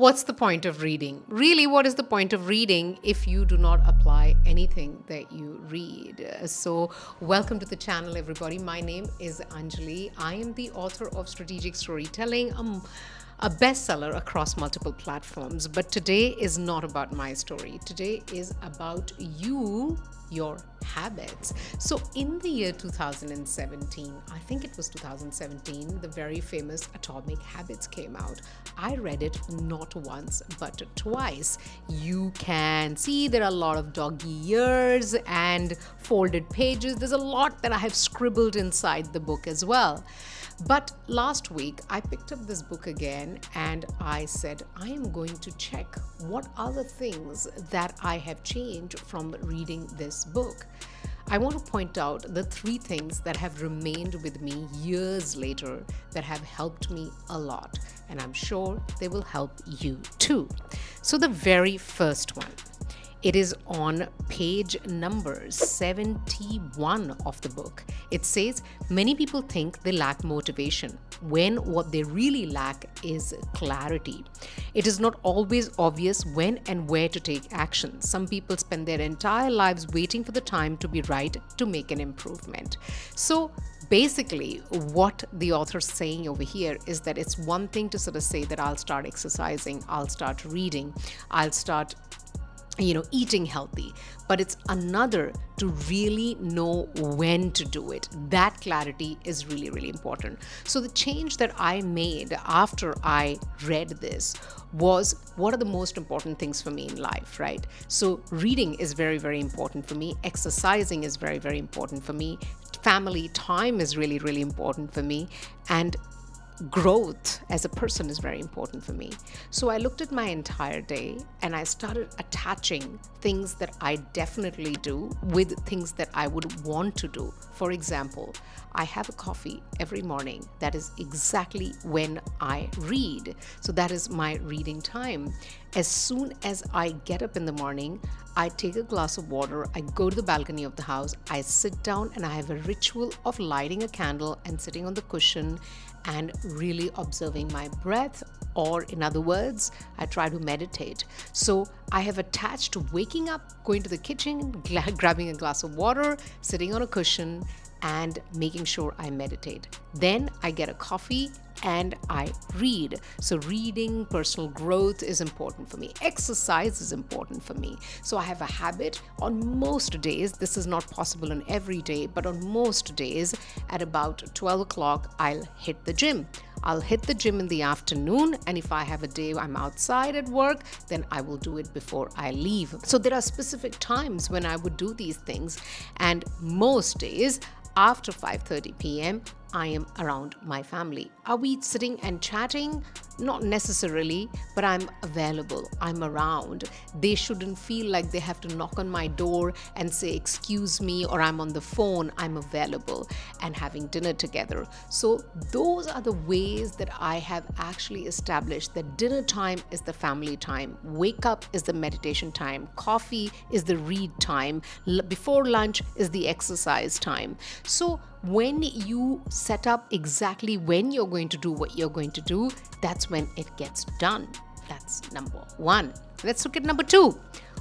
What's the point of reading? Really, what is the point of reading if you do not apply anything that you read? Welcome to the channel, everybody. My name is Anjali. I am the author of Strategic Storytelling, a bestseller across multiple platforms. But today is not about my story. Today is about you, your habits. So in the year 2017, I think it was 2017, the very famous Atomic Habits came out. I read it not once but twice. You can see there are a lot of doggy ears and folded pages. There's a lot that I have scribbled inside the book as well. But last week, I picked up this book again and I said, I am going to check what are the things that I have changed from reading this book. I want to point out the three things that have remained with me years later that have helped me a lot. And I'm sure they will help you too. So the very first one. It is on page number 71 of the book. It says, many people think they lack motivation when what they really lack is clarity. It is not always obvious when and where to take action. Some people spend their entire lives waiting for the time to be right to make an improvement. So basically, what the author's saying over here is that it's one thing to sort of say that I'll start exercising, I'll start reading, I'll start eating healthy, but it's another to really know when to do it. That clarity is really, really important. So the change that I made after I read this was, what are the most important things for me in life, right? So reading is very, very important for me. Exercising is very, very important for me. Family time is really, really important for me. And growth as a person is very important for me. So I looked at my entire day and I started attaching things that I definitely do with things that I would want to do. For example, I have a coffee every morning. That is exactly when I read. So that is my reading time. As soon as I get up in the morning, I take a glass of water, I go to the balcony of the house, I sit down and I have a ritual of lighting a candle and sitting on the cushion and really observing my breath, or in other words, I try to meditate. So I have attached waking up, going to the kitchen, grabbing a glass of water, sitting on a cushion, and making sure I meditate. Then I get a coffee and I read. So reading, personal growth is important for me. Exercise is important for me. So I have a habit on most days. This is not possible on every day, but on most days at about 12 o'clock, I'll hit the gym. I'll hit the gym in the afternoon, and if I have a day I'm outside at work, then I will do it before I leave. So there are specific times when I would do these things, and most days after 5:30 p.m., I am around my family. Are we sitting and chatting? Not necessarily, but I'm available. I'm around. They shouldn't feel like they have to knock on my door and say, excuse me, or I'm on the phone. I'm available, and having dinner together. So those are the ways that I have actually established that dinner time is the family time. Wake up is the meditation time. Coffee is the read time. Before lunch is the exercise time. So when you set up exactly when you're going to do what you're going to do, that's when it gets done. That's number one. Let's look at number two.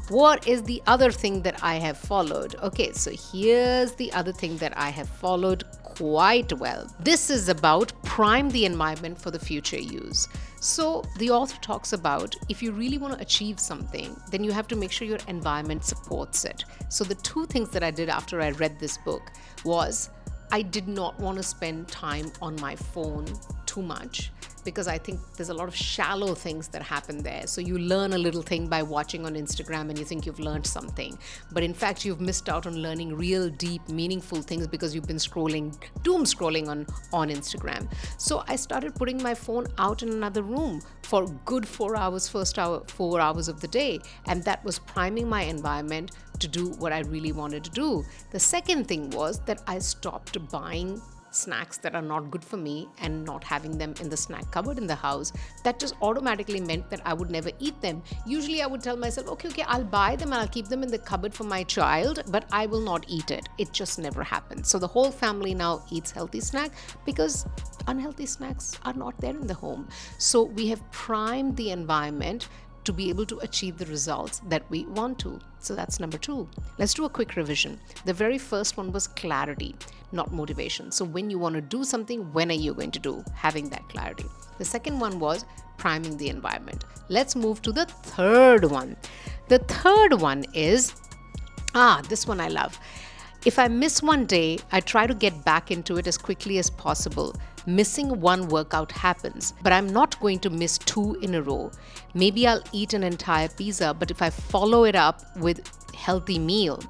What is the other thing that I have followed? Okay, so here's the other thing that I have followed quite well. This is about prime the environment for the future use. So the author talks about if you really want to achieve something, then you have to make sure your environment supports it. So the two things that I did after I read this book was I did not want to spend time on my phone too much, because I think there's a lot of shallow things that happen there. So you learn a little thing by watching on Instagram and you think you've learned something. But in fact, you've missed out on learning real, deep, meaningful things because you've been doom scrolling on Instagram. So I started putting my phone out in another room for good 4 hours, 4 hours of the day. And that was priming my environment to do what I really wanted to do. The second thing was that I stopped buying snacks that are not good for me and not having them in the snack cupboard in the house, that just automatically meant that I would never eat them. Usually I would tell myself, okay, I'll buy them and I'll keep them in the cupboard for my child, but I will not eat it. It just never happens. So the whole family now eats healthy snack because unhealthy snacks are not there in the home. So we have primed the environment to be able to achieve the results that we want to. So that's number 2. Let's do a quick revision. The very first one was clarity, not motivation. So when you want to do something, when are you going to do? Having that clarity. The second one was priming the environment. Let's move to the third one. The third one is, this one I love. If I miss one day, I try to get back into it as quickly as possible. Missing one workout happens, but I'm not going to miss 2 in a row. Maybe I'll eat an entire pizza, but if I follow it up with healthy meal,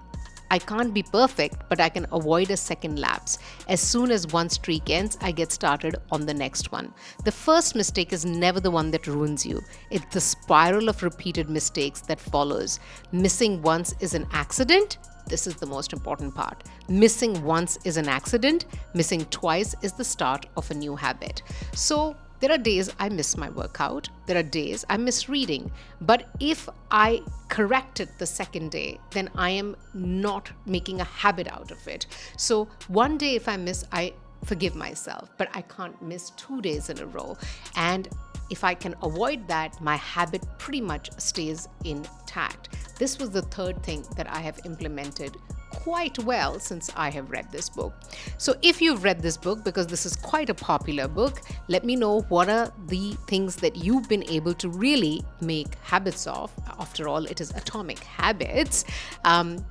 I can't be perfect, but I can avoid a second lapse. As soon as one streak ends, I get started on the next one. The first mistake is never the one that ruins you. It's the spiral of repeated mistakes that follows. Missing once is an accident. This is the most important part. Missing once is an accident. Missing twice is the start of a new habit. So there are days I miss my workout. There are days I miss reading. But if I correct it the second day, then I am not making a habit out of it. So one day if I miss, I forgive myself, but I can't miss 2 days in a row. And if I can avoid that, my habit pretty much stays intact. This was the third thing that I have implemented quite well since I have read this book. So if you've read this book, because this is quite a popular book, let me know what are the things that you've been able to really make habits of. After all, it is Atomic Habits.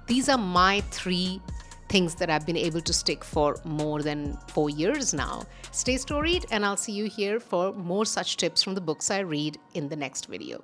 These are my 3 things that I've been able to stick for more than 4 years now. Stay storied, and I'll see you here for more such tips from the books I read in the next video.